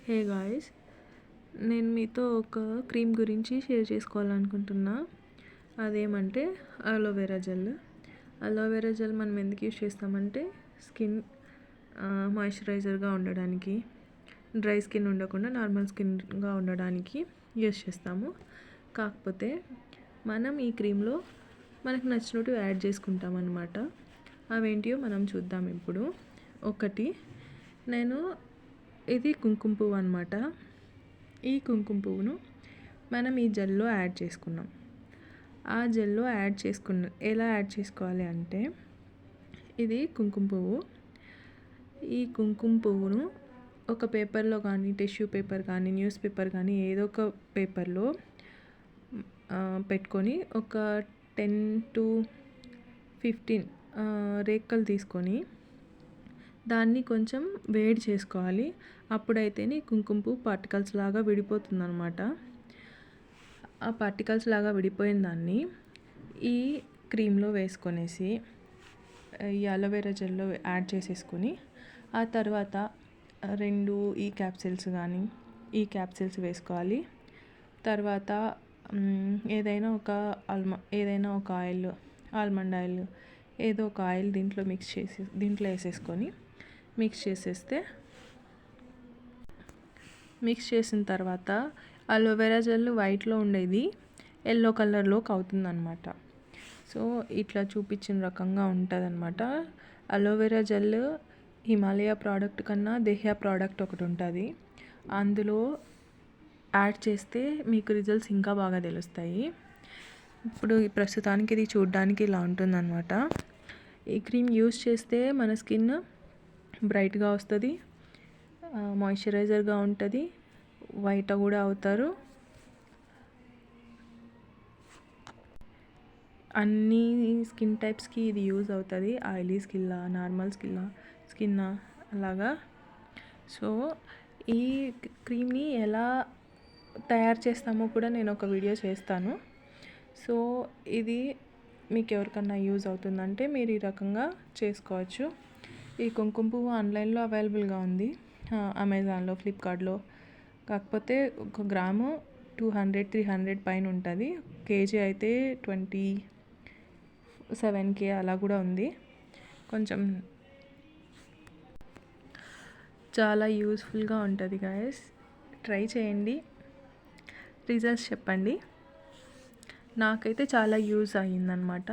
Hey guys, నేను మీతో ఒక క్రీమ్ గురించి షేర్ చేసుకోవాలనుకుంటున్నా. అదేమంటే అలోవెరా జెల్. అలోవెరా జెల్ మనం ఎందుకు యూజ్ చేస్తామంటే స్కిన్ మాయిశ్చరైజర్గా ఉండడానికి, డ్రై స్కిన్ ఉండకుండా నార్మల్ స్కిన్గా ఉండడానికి యూజ్ చేస్తాము. కాకపోతే మనం ఈ క్రీమ్లో మనకు నచ్చినట్టు యాడ్ చేసుకుంటాం అన్నమాట. అవేంటియో మనం చూద్దాం ఇప్పుడు. ఒకటి, ఇది కుంకుమ పువ్వు అనమాట. ఈ కుంకుమ పువ్వును మనం ఈ జెల్లో యాడ్ చేసుకున్నాం. ఆ జెల్లో ఎలా యాడ్ చేసుకోవాలి అంటే, ఇది కుంకుమ పువ్వు. ఈ కుంకుమ పువ్వును ఒక పేపర్లో కానీ, టిష్యూ పేపర్ కానీ, న్యూస్ పేపర్ కానీ ఏదో ఒక పేపర్లో పెట్టుకొని ఒక 10 to 15 రేక్కలు తీసుకొని దాన్ని కొంచెం వేడి చేసుకోవాలి. అప్పుడైతేనే కుంకుమ పువ్వు పార్టికల్స్ లాగా విడిపోతుంది అనమాట. ఆ పార్టికల్స్ లాగా విడిపోయిన దాన్ని ఈ క్రీమ్లో వేసుకొనేసి ఈ అలోవెరా జెల్లో యాడ్ చేసేసుకొని, ఆ తర్వాత 2 ఈ క్యాప్సిల్స్ వేసుకోవాలి. తర్వాత ఏదైనా ఒక ఆయిల్, ఆల్మండ్ ఆయిల్, ఏదో ఒక ఆయిల్ దీంట్లో వేసేసుకొని మిక్స్ చేసిన తర్వాత అలోవెరా జెల్ వైట్లో ఉండేది ఎల్లో కలర్లోకి అవుతుందన్నమాట. సో ఇట్లా చూపించిన రకంగా ఉంటుంది అనమాట. అలోవెరా జెల్ హిమాలయ ప్రోడక్ట్ కన్నా దేహ్యా ప్రోడక్ట్ ఒకటి ఉంటుంది. అందులో యాడ్ చేస్తే మీకు రిజల్ట్స్ ఇంకా బాగా తెలుస్తాయి. ఇప్పుడు ప్రస్తుతానికి ఇది చూడడానికి ఇలా ఉంటుందన్నమాట. ఈ క్రీమ్ యూజ్ చేస్తే మన స్కిన్ బ్రైట్గా వస్తుంది, మాయిశ్చరైజర్గా ఉంటుంది, వైట్ కూడా అవుతారు. అన్ని స్కిన్ టైప్స్కి ఇది యూజ్ అవుతుంది. ఆయిలీ స్కిన్నా, నార్మల్ స్కిన్నా అలాగా. సో ఈ క్రీమ్ని ఎలా తయారు చేస్తామో కూడా నేను ఒక వీడియో చేస్తాను. సో ఇది మీకు ఎవరికన్నా యూజ్ అవుతుందంటే మీరు ఈ రకంగా చేసుకోవచ్చు. ఈ కుంకుమ పువ్వు ఆన్లైన్లో అవైలబుల్గా ఉంది, అమెజాన్లో, ఫ్లిప్కార్ట్లో. కాకపోతే 1 గ్రాము 200-300 పైన ఉంటుంది. కేజీ అయితే 27K అలా కూడా ఉంది. కొంచెం చాలా యూస్ఫుల్గా ఉంటుంది గాయస్. ట్రై చేయండి, రిజల్ట్స్ చెప్పండి. నాకైతే చాలా యూజ్ అయ్యిందనమాట.